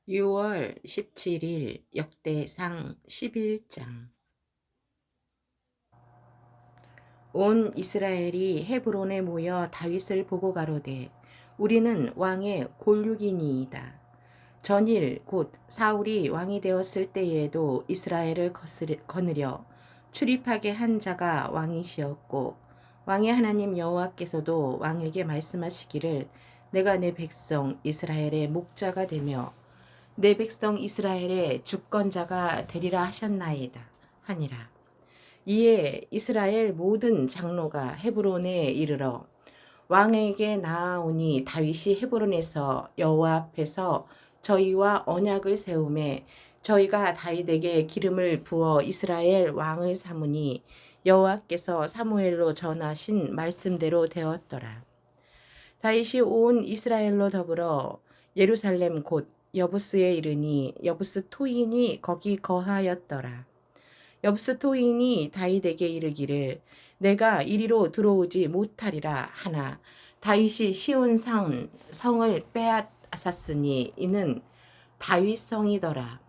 6월 17일 역대상 11장. 온 이스라엘이 헤브론에 모여 다윗을 보고 가로되 우리는 왕의 골육이니이다. 전일 곧 사울이 왕이 되었을 때에도 이스라엘을 거느려 출입하게 한 자가 왕이시었고 왕의 하나님 여호와께서도 왕에게 말씀하시기를 내가 내 백성 이스라엘의 목자가 되며 내 백성 이스라엘의 주권자가 되리라 하셨나이다 하니라. 이에 이스라엘 모든 장로가 헤브론에 이르러 왕에게 나아오니 다윗이 헤브론에서 여호와 앞에서 저희와 언약을 세우매 저희가 다윗에게 기름을 부어 이스라엘 왕을 삼으니 여호와께서 사무엘로 전하신 말씀대로 되었더라. 다윗이 온 이스라엘로 더불어 예루살렘 곧 여부스에 이르니 여부스 토인이 거기 거하였더라. 여부스 토인이 다윗에게 이르기를 내가 이리로 들어오지 못하리라 하나 다윗이 시온 성을 빼앗았으니 이는 다윗 성이더라.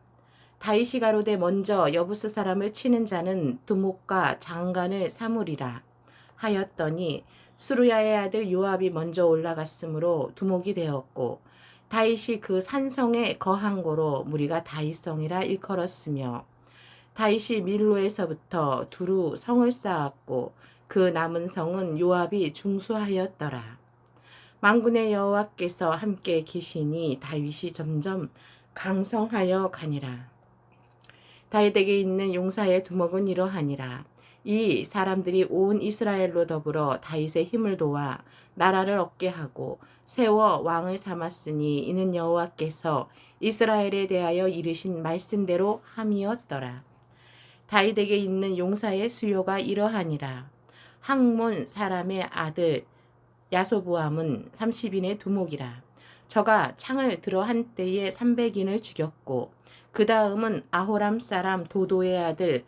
다윗이 가로되 먼저 여부스 사람을 치는 자는 두목과 장관을 삼으리라 하였더니 수루야의 아들 요압이 먼저 올라갔으므로 두목이 되었고 다윗이 그 산성에 거한 고로 무리가 다윗성이라 일컬었으며 다윗이 밀로에서부터 두루 성을 쌓았고 그 남은 성은 요압이 중수하였더라. 만군의 여호와께서 함께 계시니 다윗이 점점 강성하여 가니라. 다윗에게 있는 용사의 두목은 이러하니라. 이 사람들이 온 이스라엘로 더불어 다윗의 힘을 도와 나라를 얻게 하고 세워 왕을 삼았으니 이는 여호와께서 이스라엘에 대하여 이르신 말씀대로 함이었더라. 다윗에게 있는 용사의 수요가 이러하니라. 항몬 사람의 아들 야소부암은 30인의 두목이라. 저가 창을 들어 한때에 300인을 죽였고 그 다음은 아호람 사람 도도의 아들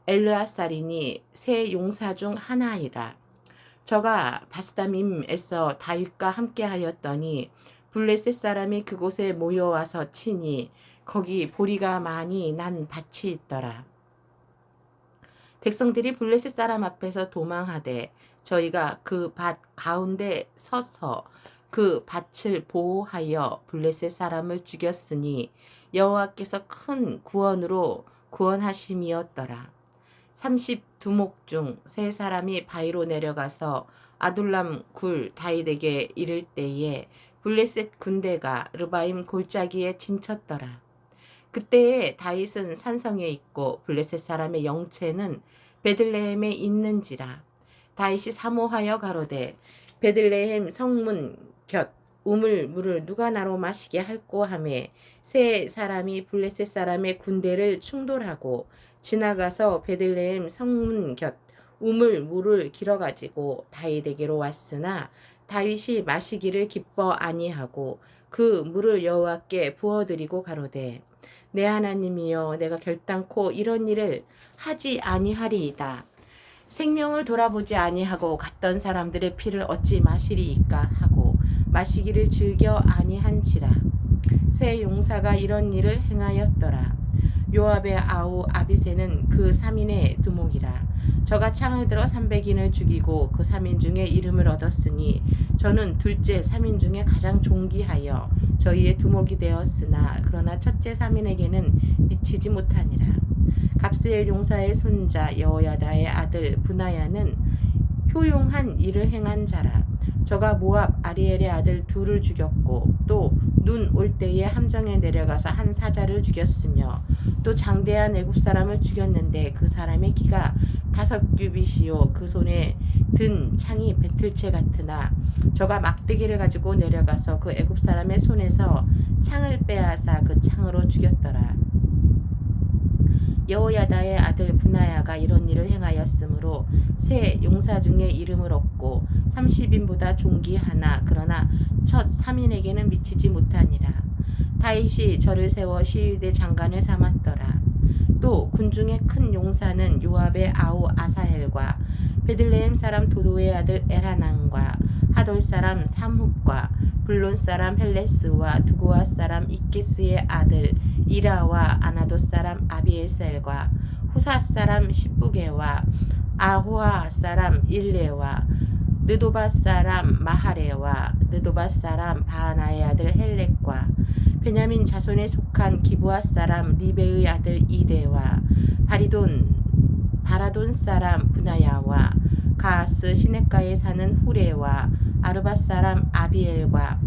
엘르아살이니 세 용사 중 하나이라. 저가 바스다밈에서 다윗과 함께하였더니 블레셋 사람이 그곳에 모여와서 치니 거기 보리가 많이 난 밭이 있더라. 백성들이 블레셋 사람 앞에서 도망하되 저희가 그 밭 가운데 서서 그 밭을 보호하여 블레셋 사람을 죽였으니 여호와께서 큰 구원으로 구원하심이었더라. 32목 중 세 사람이 바위로 내려가서 아둘람 굴 다윗에게 이를 때에 블레셋 군대가 르바임 골짜기에 진쳤더라. 그때에 다윗은 산성에 있고 블레셋 사람의 영체는 베들레헴에 있는지라. 다윗이 사모하여 가로되 베들레헴 성문 곁 우물 물을 누가 나로 마시게 할꼬 하매 세 사람이 블레셋 사람의 군대를 충돌하고 지나가서 베들레헴 성문 곁 우물 물을 길어가지고 다윗에게로 왔으나 다윗이 마시기를 기뻐 아니하고 그 물을 여호와께 부어드리고 가로되 내 하나님이여 내가 결단코 이런 일을 하지 아니하리이다. 생명을 돌아보지 아니하고 갔던 사람들의 피를 어찌 마시리이까 하고 마시기를 즐겨 아니한지라. 세 용사가 이런 일을 행하였더라. 요압의 아우 아비새는 그 3인의 두목이라. 저가 창을 들어 300인을 죽이고 그 3인 중에 이름을 얻었으니 저는 둘째 3인 중에 가장 존귀하여 저희의 두목이 되었으나 그러나 첫째 3인에게는 미치지 못하니라. 갑스엘 용사의 손자 여호야다의 아들 브나야는 효용한 일을 행한 자라. 저가 모압 아리엘의 아들 둘을 죽였고 또 눈 올 때에 함정에 내려가서 한 사자를 죽였으며 또 장대한 애굽 사람을 죽였는데 그 사람의 키가 5규빗이요 그 손에 든 창이 배틀채 같으나 저가 막대기를 가지고 내려가서 그 애굽 사람의 손에서 창을 빼앗아 그 창으로 죽였더라. 여호야다의 아들 브나야가 이런 일을 행하였으므로 세 용사 중에 이름을 얻고 30인보다 존귀하나 그러나 첫 3인에게는 미치지 못하니라. 다윗이 저를 세워 시위대 장관을 삼았더라. 또 군중의 큰 용사는 요압의 아우 아사헬과 베들레헴 사람 도도의 아들 에라난과 하돌 사람 삼훅과 블론 사람 헬레스와 두고아 사람 이케스의 아들 이라와 아나도 사람 아비에셀과 후사 사람 시부게와 아호아 사람 일레와 느도바 사람 마하레와 느도바 사람 바하나의 아들 헬렉과 베냐민 자손에 속한 기브아 사람 리베의 아들 이데와 바라돈 사람 분하야와 가스 시냇가에 사는 후레와 아르바 사람 아비엘과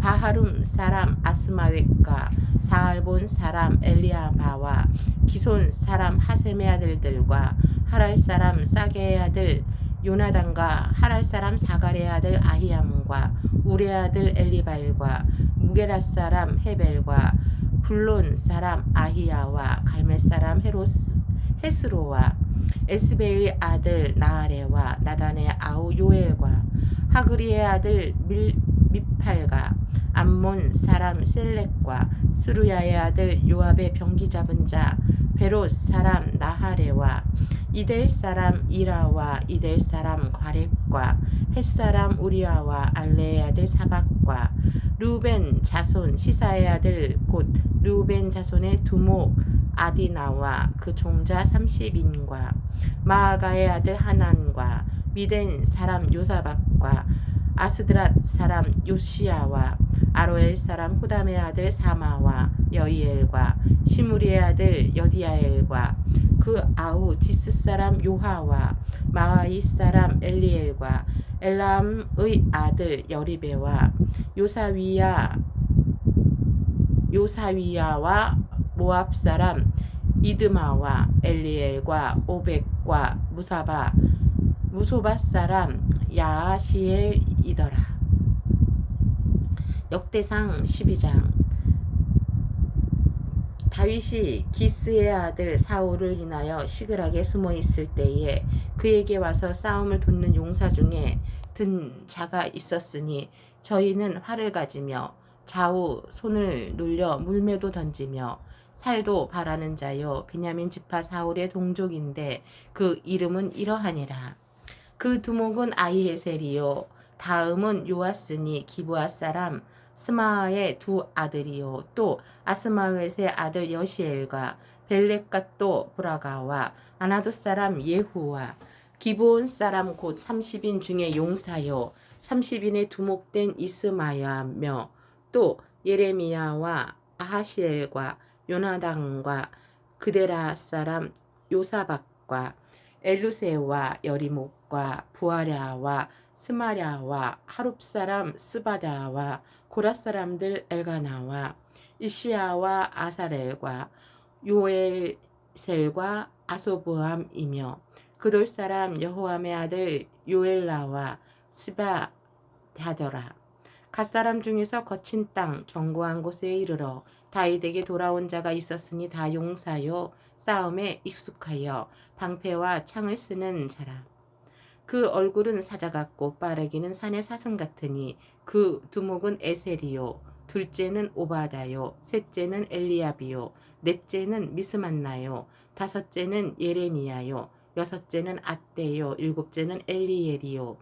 바하룸 사람 아스마웻과 사알본 사람 엘리아바와 기손 사람 하셈의 아들들과 하랄 사람 사게의 아들 요나단과 하랄 사람 사갈의 아들 아히암과 우레 아들 엘리발과 무게라 사람 헤벨과 블론 사람 아히야와 갈멜 사람 헤스로와 에스베의 아들 나아레와 나단의 아우 요엘과 하그리의 아들 미팔과 암몬 사람 셀렉과 스루야의 아들 요압의 병기 잡은 자 베롯 사람 나하레와 이델 사람 이라와 이델 사람 과렙과 헷 사람 우리아와 알레의 아들 사박과 르우벤 자손 시사의 아들 곧 르우벤 자손의 두목 아디나와 그 종자 30인과 마아가의 아들 하난과 미덴 사람 요사박과 아스드랏 사람 요시야와 아로엘 사람 호담의 아들 사마와 여이엘과 시무리의 아들 여디야엘과 그 아우 디스 사람 요하와 마아이 사람 엘리엘과 엘람의 아들 여리베와 요사위야와 모압 사람 이드마와 엘리엘과 오벡과 무소바 사람 야시엘이더라. 역대상 12장. 다윗이 기스의 아들 사울을 인하여 시그락에 숨어 있을 때에 그에게 와서 싸움을 돕는 용사 중에 든 자가 있었으니 저희는 활을 가지며 좌우 손을 놀려 물매도 던지며 살도 바라는 자요 베냐민 지파 사울의 동족인데 그 이름은 이러하니라. 그 두목은 아히에셀이요 다음은 요아스니 기브아 사람 스마아의 두 아들이요 또 아스마웻의 아들 여시엘과 벨렉갓도 브라가와 아나도 사람 예후와 기브온 사람 곧 30인 중에 용사요 30인의 두목된 이스마야며 또 예레미야와 아하시엘과 요나단과 그데라 사람 요사박과 엘루세와 여리목과 부아랴와 스마랴와 하룹 사람 스바다와 고라 사람들 엘가나와 이시야와 아사렐과 요엘셀과 아소브함이며 그돌 사람 여호암의 아들 요엘라와 스바다더라. 갓사람 중에서 거친 땅 견고한 곳에 이르러 다윗에게 돌아온 자가 있었으니 다 용사요 싸움에 익숙하여 방패와 창을 쓰는 자라. 그 얼굴은 사자 같고 빠르기는 산의 사슴 같으니 그 두목은 에셀이요 둘째는 오바다요 셋째는 엘리압이요 넷째는 미스만나요 다섯째는 예레미야요 여섯째는 앗대요 일곱째는 엘리엘이요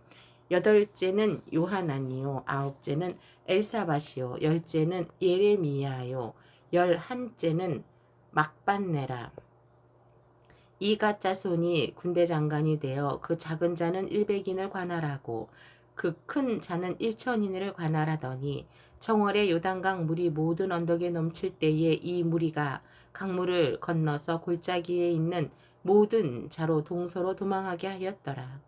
여덟째는 요하나니요 아홉째는 엘사밧이요 열째는 예레미야요 열한째는 막반네라. 이 가짜손이 군대 장관이 되어 그 작은 자는 100인을 관할하고 그 큰 자는 1000인을 관할하더니 청월의 요단강 물이 모든 언덕에 넘칠 때에 이 무리가 강물을 건너서 골짜기에 있는 모든 자로 동서로 도망하게 하였더라.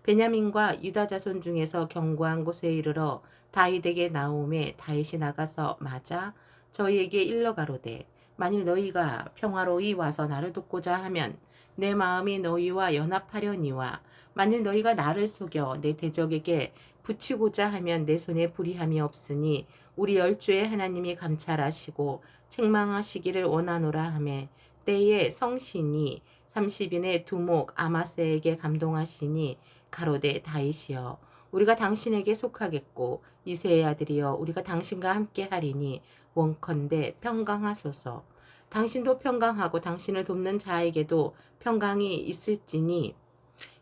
베냐민과 유다 자손 중에서 견고한 곳에 이르러 다윗에게 나오매 다윗이 나가서 맞아 저희에게 일러 가로되 만일 너희가 평화로이 와서 나를 돕고자 하면 내 마음이 너희와 연합하려니와 만일 너희가 나를 속여 내 대적에게 붙이고자 하면 내 손에 불의함이 없으니 우리 열조의 하나님이 감찰하시고 책망하시기를 원하노라 하매 때에 성신이 30인의 두목 아마스에게 감동하시니 가로되 다윗이여 우리가 당신에게 속하겠고 이새의 아들이여 우리가 당신과 함께 하리니 원컨대 평강하소서. 당신도 평강하고 당신을 돕는 자에게도 평강이 있을지니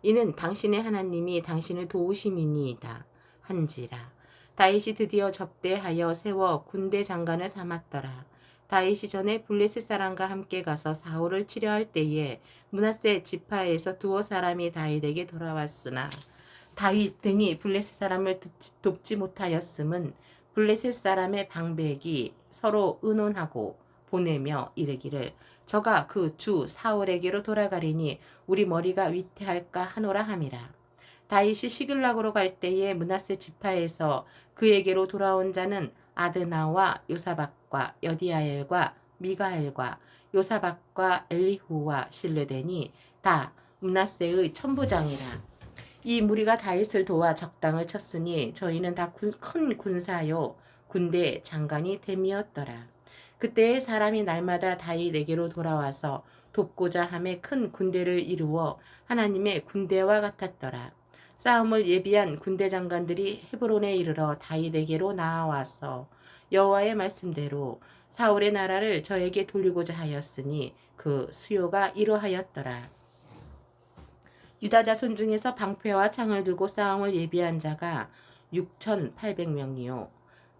이는 당신의 하나님이 당신을 도우심이니이다 한지라. 다윗이 드디어 접대하여 세워 군대 장관을 삼았더라. 다윗이 전에 블레셋 사람과 함께 가서 사울을 치려할 때에 므낫세 지파에서 두어 사람이 다윗에게 돌아왔으나 다윗 등이 블레셋 사람을 돕지 못하였음은 블레셋 사람의 방백이 서로 의논하고 보내며 이르기를 저가 그 주 사울에게로 돌아가리니 우리 머리가 위태할까 하노라 함이라. 다윗이 시글락으로 갈 때에 므낫세 지파에서 그에게로 돌아온 자는 아드나와 요사박과 여디아엘과 미가엘과 요사박과 엘리후와 실르데니 다 므낫세의 천부장이라. 이 무리가 다윗을 도와 적당을 쳤으니 저희는 다 큰 군사요 군대 장관이 됨이었더라. 그때에 사람이 날마다 다윗에게로 돌아와서 돕고자 함에 큰 군대를 이루어 하나님의 군대와 같았더라. 싸움을 예비한 군대 장관들이 헤브론에 이르러 다윗에게로 나아와서 여호와의 말씀대로 사울의 나라를 저에게 돌리고자 하였으니 그 수요가 이러하였더라. 유다 자손 중에서 방패와 창을 들고 싸움을 예비한 자가 6,800명이요.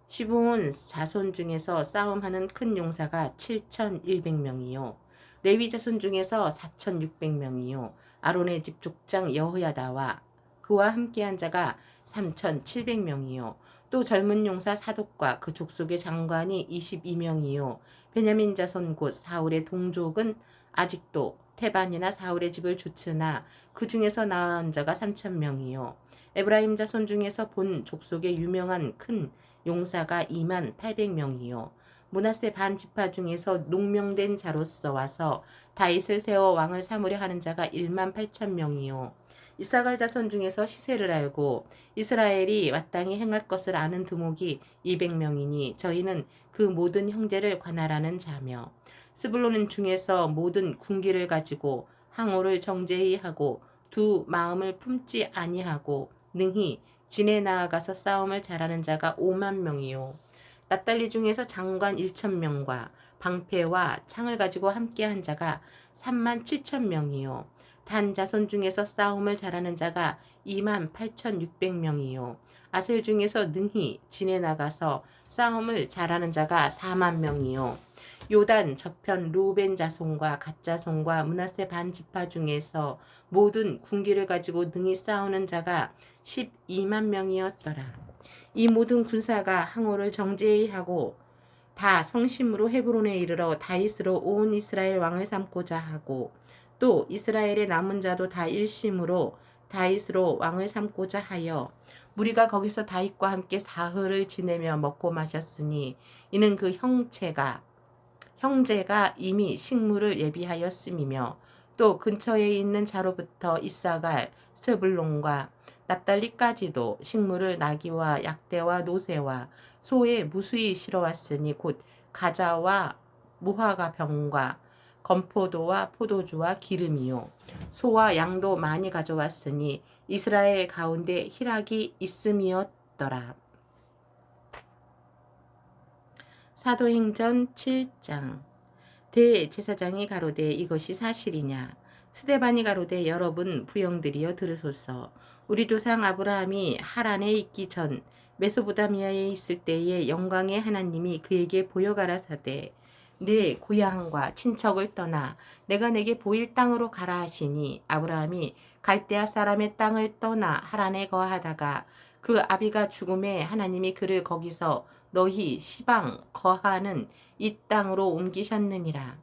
시므온 자손 중에서 싸움하는 큰 용사가 7,100명이요. 레위 자손 중에서 4,600명이요. 아론의 집 족장 여호야다와 그와 함께한 자가 3,700명이요. 또 젊은 용사 사독과 그 족속의 장관이 22명이요. 베냐민 자손 곧 사울의 동족은 아직도 태반이나 사울의 집을 좇으나 그 중에서 나은 자가 3,000명이요. 에브라임 자손 중에서 본 족속의 유명한 큰 용사가 28,000명이요. 므낫세 반 지파 중에서 농명된 자로서 와서 다윗을 세워 왕을 삼으려 하는 자가 18,000명이요. 이사갈 자손 중에서 시세를 알고 이스라엘이 마땅히 행할 것을 아는 두목이 200명이니 저희는 그 모든 형제를 관할하는 자며 스불론 중에서 모든 군기를 가지고 항오를 정제히 하고 두 마음을 품지 아니하고 능히 진에 나아가서 싸움을 잘하는 자가 50,000명이요. 납달리 중에서 장관 1,000명과 방패와 창을 가지고 함께한 자가 37,000명이요. 단 자손 중에서 싸움을 잘하는 자가 28,600명이요. 아셀 중에서 능히 진에 나가서 싸움을 잘하는 자가 40,000명이요. 요단 저편 루벤 자손과 갓 자손과 므낫세 반 지파 중에서 모든 군기를 가지고 능히 싸우는 자가 120,000명이었더라. 이 모든 군사가 항오를 정제히 하고 다 성심으로 헤브론에 이르러 다윗으로 온 이스라엘 왕을 삼고자 하고 또 이스라엘의 남은 자도 다 일심으로 다윗으로 왕을 삼고자 하여 무리가 거기서 다윗과 함께 사흘을 지내며 먹고 마셨으니 이는 그 형제가 이미 식물을 예비하였음이며 또 근처에 있는 자로부터 이사갈 스불론과 납달리까지도 식물을 나귀와 약대와 노새와 소에 무수히 실어왔으니 곧 가자와 무화과 병과 건포도와 포도주와 기름이요. 소와 양도 많이 가져왔으니 이스라엘 가운데 희락이 있음이었더라. 사도행전 7장. 대제사장이 가로되 이것이 사실이냐. 스데반이 가로되 여러분 부영들이여 들으소서. 우리 조상 아브라함이 하란에 있기 전 메소보다미아에 있을 때에 영광의 하나님이 그에게 보여 가라사대 내 고향과 친척을 떠나 내가 내게 보일 땅으로 가라 하시니 아브라함이 갈대아 사람의 땅을 떠나 하란에 거하다가 그 아비가 죽음에 하나님이 그를 거기서 너희 시방 거하는 이 땅으로 옮기셨느니라.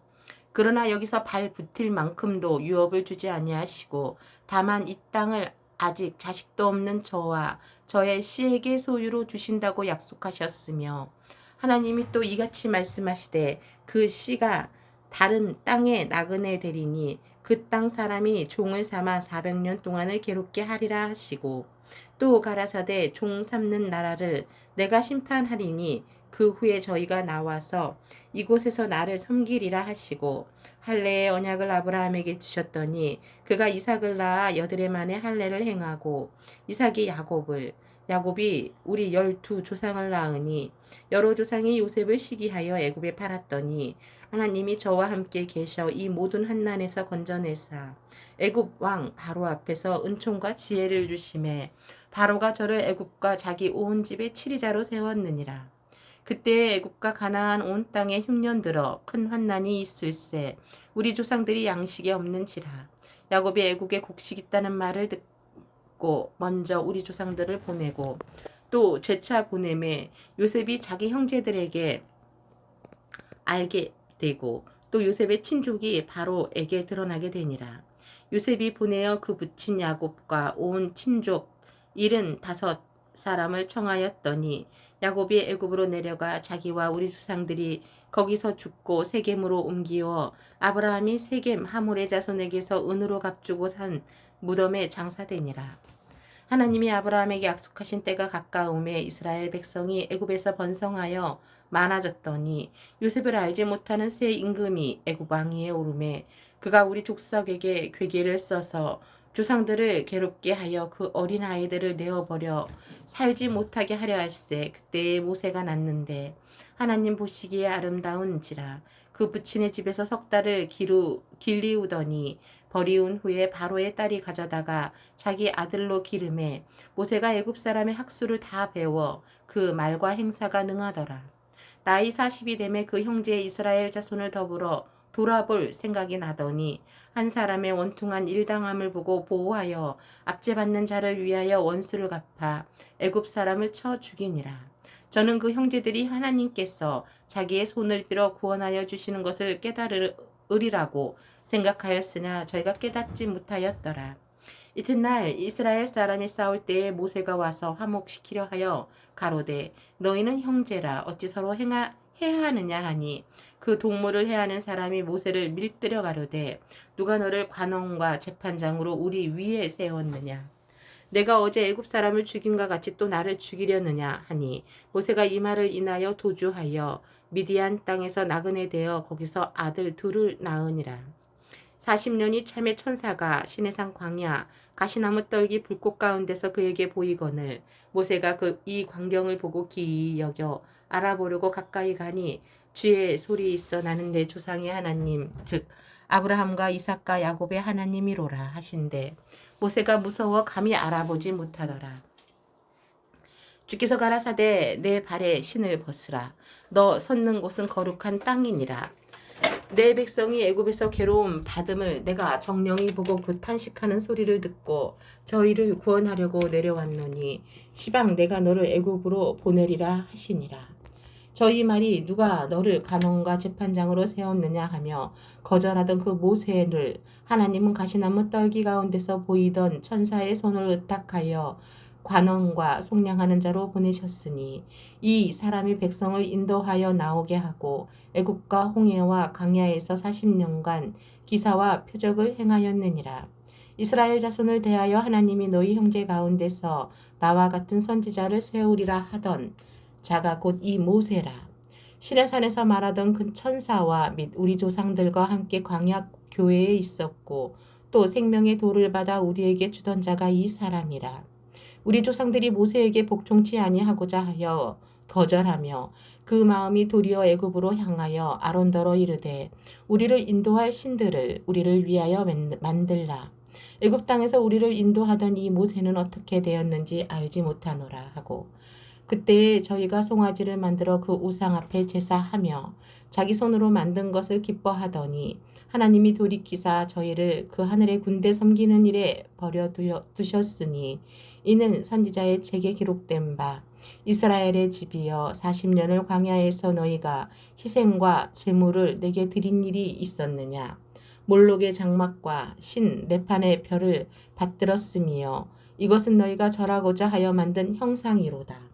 그러나 여기서 발 붙일 만큼도 유업을 주지 아니하시고 다만 이 땅을 아직 자식도 없는 저와 저의 씨에게 소유로 주신다고 약속하셨으며 하나님이 또 이같이 말씀하시되 그 씨가 다른 땅에 나그네 되리니 그 땅 사람이 종을 삼아 400년 동안을 괴롭게 하리라 하시고 또 가라사대 종 삼는 나라를 내가 심판하리니 그 후에 저희가 나와서 이곳에서 나를 섬기리라 하시고 할례의 언약을 아브라함에게 주셨더니 그가 이삭을 낳아 여드레 만에 할례를 행하고 이삭이 야곱이 우리 12조상을 낳으니 여러 조상이 요셉을 시기하여 애굽에 팔았더니 하나님이 저와 함께 계셔 이 모든 환난에서 건져내사 애굽 왕 바로 앞에서 은총과 지혜를 주심에 바로가 저를 애굽과 자기 온 집에 치리자로 세웠느니라. 그때 애굽과 가나안 온 땅에 흉년 들어 큰 환난이 있을세. 우리 조상들이 양식이 없는지라. 야곱이 애국에 곡식 있다는 말을 듣고 먼저 우리 조상들을 보내고 또 재차 보내매 요셉이 자기 형제들에게 알게 되고 또 요셉의 친족이 바로에게 드러나게 되니라. 요셉이 보내어 그 부친 야곱과 온 친족 75사람을 청하였더니 야곱이 애굽으로 내려가 자기와 우리 조상들이 거기서 죽고 세겜으로 옮기어 아브라함이 세겜 하몰의 자손에게서 은으로 값주고 산 무덤에 장사되니라. 하나님이 아브라함에게 약속하신 때가 가까움에 이스라엘 백성이 애굽에서 번성하여 많아졌더니 요셉을 알지 못하는 새 임금이 애굽 왕위에 오르매 그가 우리 족속에게 괴계를 써서 조상들을 괴롭게 하여 그 어린 아이들을 내어버려 살지 못하게 하려 할세. 그때에 모세가 났는데 하나님 보시기에 아름다운지라. 그 부친의 집에서 석 달을 길리우더니 버리운 후에 바로의 딸이 가져다가 자기 아들로 기름해 모세가 애굽 사람의 학수를 다 배워 그 말과 행사가 능하더라. 나이 40이 되매 그 형제 이스라엘 자손을 더불어 돌아볼 생각이 나더니 한 사람의 원통한 일당함을 보고 보호하여 압제받는 자를 위하여 원수를 갚아 애굽 사람을 쳐 죽이니라. 저는 그 형제들이 하나님께서 자기의 손을 빌어 구원하여 주시는 것을 깨달으리라고 생각하였으나 저희가 깨닫지 못하였더라. 이튿날 이스라엘 사람이 싸울 때에 모세가 와서 화목시키려 하여 가로되 너희는 형제라 어찌 서로 해하느냐 하니 그 동물을 해하는 사람이 모세를 밀들여 가로되 누가 너를 관원과 재판장으로 우리 위에 세웠느냐. 내가 어제 애굽 사람을 죽인과 같이 또 나를 죽이려느냐 하니 모세가 이 말을 인하여 도주하여 미디안 땅에서 나그네 되어 거기서 아들 둘을 낳으니라. 40년이 참에 천사가 시내산 광야 가시나무 떨기 불꽃 가운데서 그에게 보이거늘 모세가 이 광경을 보고 기이 여겨 알아보려고 가까이 가니 주의 소리 있어 나는 내 조상의 하나님 즉 아브라함과 이삭과 야곱의 하나님이로라 하신대 모세가 무서워 감히 알아보지 못하더라. 주께서 가라사대 내 발에 신을 벗으라. 너 섰는 곳은 거룩한 땅이니라. 내 백성이 애굽에서 괴로움 받음을 내가 정령이 보고 그 탄식하는 소리를 듣고 저희를 구원하려고 내려왔노니 시방 내가 너를 애굽으로 보내리라 하시니라. 저희 말이 누가 너를 간원과 재판장으로 세웠느냐 하며 거절하던 그 모세를 하나님은 가시나무 떨기 가운데서 보이던 천사의 손을 의탁하여 관원과 속량하는 자로 보내셨으니 이 사람이 백성을 인도하여 나오게 하고 애굽과 홍해와 강야에서 40년간 기사와 표적을 행하였느니라. 이스라엘 자손을 대하여 하나님이 너희 형제 가운데서 나와 같은 선지자를 세우리라 하던 자가 곧 이 모세라. 시내산에서 말하던 그 천사와 및 우리 조상들과 함께 광야 교회에 있었고 또 생명의 도를 받아 우리에게 주던 자가 이 사람이라. 우리 조상들이 모세에게 복종치 아니하고자 하여 거절하며 그 마음이 도리어 애굽으로 향하여 아론더러 이르되 우리를 인도할 신들을 우리를 위하여 만들라. 애굽 땅에서 우리를 인도하던 이 모세는 어떻게 되었는지 알지 못하노라 하고 그때에 저희가 송아지를 만들어 그 우상 앞에 제사하며 자기 손으로 만든 것을 기뻐하더니 하나님이 돌이키사 저희를 그 하늘의 군대 섬기는 일에 버려두셨으니 이는 선지자의 책에 기록된 바 이스라엘의 집이여 40년을 광야에서 너희가 희생과 제물을 내게 드린 일이 있었느냐. 몰록의 장막과 신 레판의 별을 받들었으며 이것은 너희가 절하고자 하여 만든 형상이로다.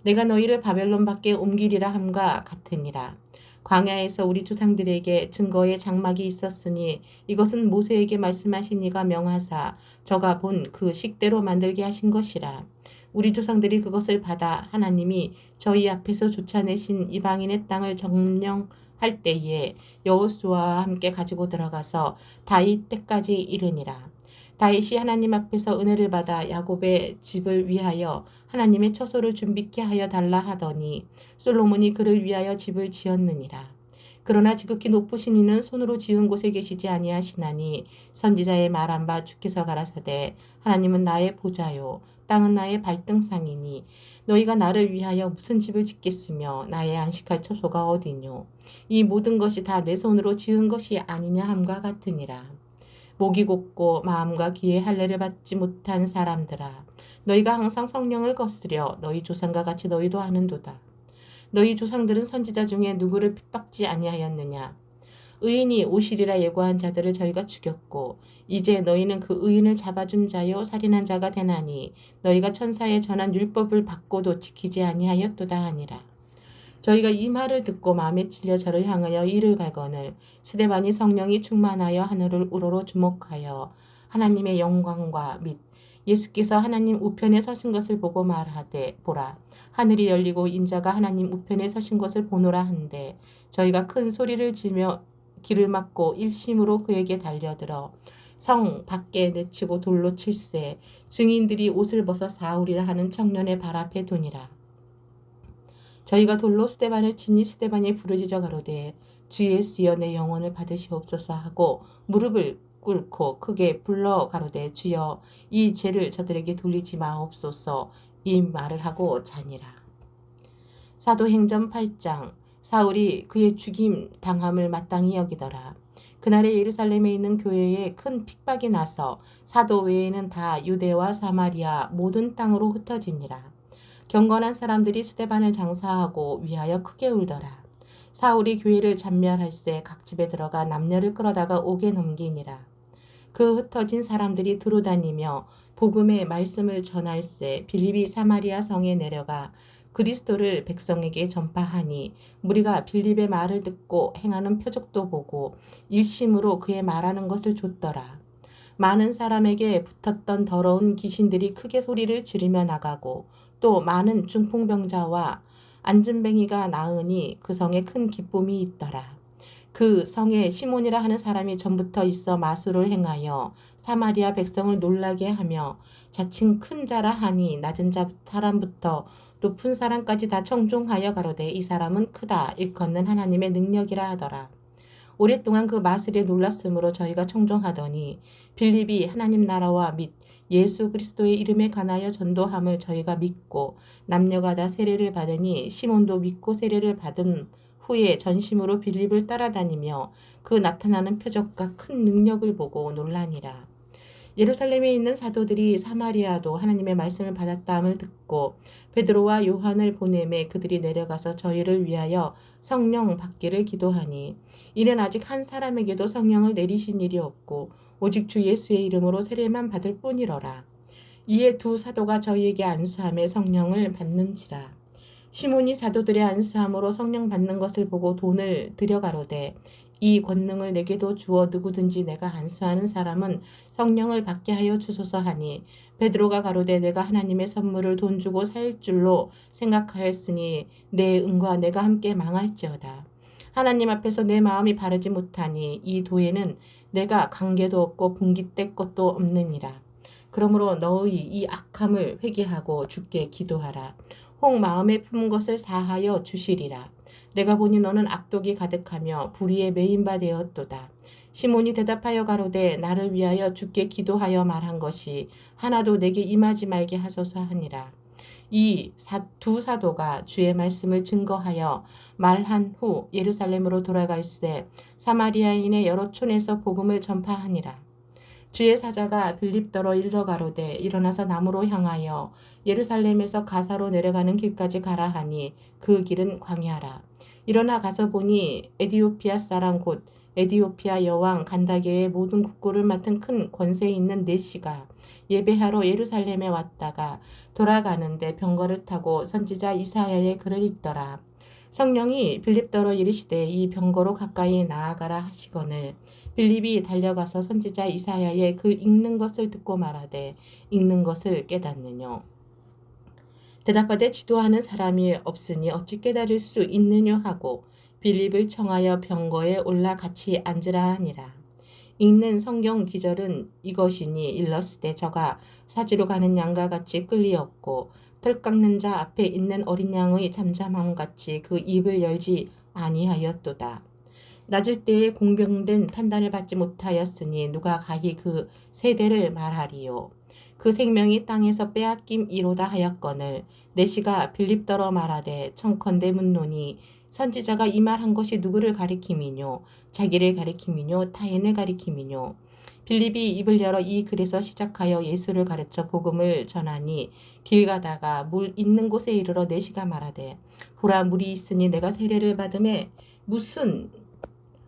내가 너희를 바벨론 밖에 옮기리라 함과 같으니라. 광야에서 우리 조상들에게 증거의 장막이 있었으니 이것은 모세에게 말씀하신 이가 명하사 저가 본 그 식대로 만들게 하신 것이라. 우리 조상들이 그것을 받아 하나님이 저희 앞에서 쫓아내신 이방인의 땅을 점령할 때에 여호수아와 함께 가지고 들어가서 다윗 때까지 이르니라. 다윗이 하나님 앞에서 은혜를 받아 야곱의 집을 위하여 하나님의 처소를 준비케 하여 달라 하더니 솔로몬이 그를 위하여 집을 지었느니라. 그러나 지극히 높으신 이는 손으로 지은 곳에 계시지 아니하시나니 선지자의 말 안 봐 주께서 가라사대 하나님은 나의 보좌요 땅은 나의 발등상이니 너희가 나를 위하여 무슨 집을 짓겠으며 나의 안식할 처소가 어디뇨 이 모든 것이 다 내 손으로 지은 것이 아니냐 함과 같으니라. 목이 곧고 마음과 귀에 할례를 받지 못한 사람들아 너희가 항상 성령을 거스려 너희 조상과 같이 너희도 하는도다. 너희 조상들은 선지자 중에 누구를 핍박지 아니하였느냐. 의인이 오시리라 예고한 자들을 저희가 죽였고 이제 너희는 그 의인을 잡아준 자요 살인한 자가 되나니 너희가 천사에 전한 율법을 받고도 지키지 아니하였도다 하니라. 저희가 이 말을 듣고 마음에 찔려 저를 향하여 이를 갈거늘 스데반이 성령이 충만하여 하늘을 우러러 주목하여 하나님의 영광과 및 예수께서 하나님 우편에 서신 것을 보고 말하되 보라 하늘이 열리고 인자가 하나님 우편에 서신 것을 보노라 한데 저희가 큰 소리를 지며 길을 막고 일심으로 그에게 달려들어 성 밖에 내치고 돌로 칠세 증인들이 옷을 벗어 사울이라 하는 청년의 발 앞에 두니라. 저희가 돌로 스데반을 치니 스데반이 부르짖어 가로되 주 예수여 내 영혼을 받으시옵소서 하고 무릎을 꿇고 크게 불러 가로되 주여 이 죄를 저들에게 돌리지 마옵소서 이 말을 하고 자니라. 사도행전 8장 사울이 그의 죽임 당함을 마땅히 여기더라. 그날에 예루살렘에 있는 교회에 큰 핍박이 나서 사도 외에는 다 유대와 사마리아 모든 땅으로 흩어지니라. 경건한 사람들이 스데반을 장사하고 위하여 크게 울더라. 사울이 교회를 잔멸할세 각 집에 들어가 남녀를 끌어다가 옥에 넘기니라. 그 흩어진 사람들이 두루다니며 복음의 말씀을 전할세 빌립이 사마리아 성에 내려가 그리스도를 백성에게 전파하니 무리가 빌립의 말을 듣고 행하는 표적도 보고 일심으로 그의 말하는 것을 좇더라. 많은 사람에게 붙었던 더러운 귀신들이 크게 소리를 지르며 나가고 또 많은 중풍병자와 안진뱅이가 나으니 그 성에 큰 기쁨이 있더라. 그 성에 시몬이라 하는 사람이 전부터 있어 마술을 행하여 사마리아 백성을 놀라게 하며 자칭 큰 자라 하니 낮은 사람부터 높은 사람까지 다 청종하여 가로되 이 사람은 크다 일컫는 하나님의 능력이라 하더라. 오랫동안 그 마술에 놀랐으므로 저희가 청종하더니 빌립이 하나님 나라와 및 예수 그리스도의 이름에 관하여 전도함을 저희가 믿고 남녀가 다 세례를 받으니 시몬도 믿고 세례를 받은 후에 전심으로 빌립을 따라다니며 그 나타나는 표적과 큰 능력을 보고 놀라니라. 예루살렘에 있는 사도들이 사마리아도 하나님의 말씀을 받았다함을 듣고 베드로와 요한을 보내매 그들이 내려가서 저희를 위하여 성령 받기를 기도하니 이는 아직 한 사람에게도 성령을 내리신 일이 없고 오직 주 예수의 이름으로 세례만 받을 뿐이러라. 이에 두 사도가 저희에게 안수함에 성령을 받는지라. 시몬이 사도들의 안수함으로 성령 받는 것을 보고 돈을 들여 가로되 이 권능을 내게도 주어 누구든지 내가 안수하는 사람은 성령을 받게 하여 주소서 하니 베드로가 가로되 내가 하나님의 선물을 돈 주고 살 줄로 생각하였으니 내 은과 내가 함께 망할지어다. 하나님 앞에서 내 마음이 바르지 못하니 이 도에는 내가 관계도 없고 분깃될 것도 없느니라. 그러므로 너의 이 악함을 회개하고 주께 기도하라. 혹 마음에 품은 것을 사하여 주시리라. 내가 보니 너는 악독이 가득하며 불의에 매인 바 되었도다. 시몬이 대답하여 가로되 나를 위하여 주께 기도하여 말한 것이 하나도 내게 임하지 말게 하소서 하니라. 이 두 사도가 주의 말씀을 증거하여 말한 후 예루살렘으로 돌아갈새 사마리아인의 여러 촌에서 복음을 전파하니라. 주의 사자가 빌립더러 일러 가로되 일어나서 남으로 향하여 예루살렘에서 가사로 내려가는 길까지 가라 하니 그 길은 광야라. 일어나 가서 보니 에디오피아 사람 곧 에디오피아 여왕 간다게의 모든 국고를 맡은 큰 권세 있는 네시가 예배하러 예루살렘에 왔다가 돌아가는데 병거를 타고 선지자 이사야의 글을 읽더라. 성령이 빌립더러 이르시되 이 병거로 가까이 나아가라 하시거늘 빌립이 달려가서 선지자 이사야의 글 읽는 것을 듣고 말하되 읽는 것을 깨닫느뇨. 대답하되 지도하는 사람이 없으니 어찌 깨달을 수 있느뇨 하고 빌립을 청하여 병거에 올라 같이 앉으라 하니라. 읽는 성경 기절은 이것이니 일렀으되 저가 사지로 가는 양과 같이 끌리었고 털 깎는 자 앞에 있는 어린 양의 잠잠함 같이 그 입을 열지 아니하였도다. 낮을 때에 공병된 판단을 받지 못하였으니 누가 가히 그 세대를 말하리요. 그 생명이 땅에서 빼앗김이로다 하였거늘 내시가 빌립더러 말하되 청컨대 묻노니 선지자가 이 말한 것이 누구를 가리킴이뇨 자기를 가리킴이뇨 타인을 가리킴이뇨. 빌립이 입을 열어 이 글에서 시작하여 예수를 가르쳐 복음을 전하니 길 가다가 물 있는 곳에 이르러 내시가 말하되 보라 물이 있으니 내가 세례를 받음에 무슨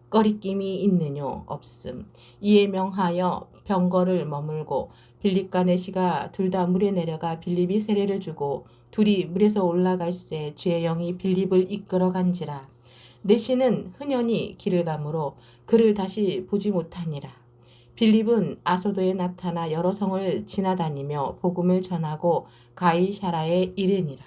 거리낌이 있느뇨 없음. 이에 명하여 병거를 머물고 빌립과 내시가 둘 다 물에 내려가 빌립이 세례를 주고 둘이 물에서 올라갈새 주의 영이 빌립을 이끌어 간지라. 내시는 흔연히 길을 가므로 그를 다시 보지 못하니라. 빌립은 아소도에 나타나 여러 성을 지나다니며 복음을 전하고 가이사라에 이르니라.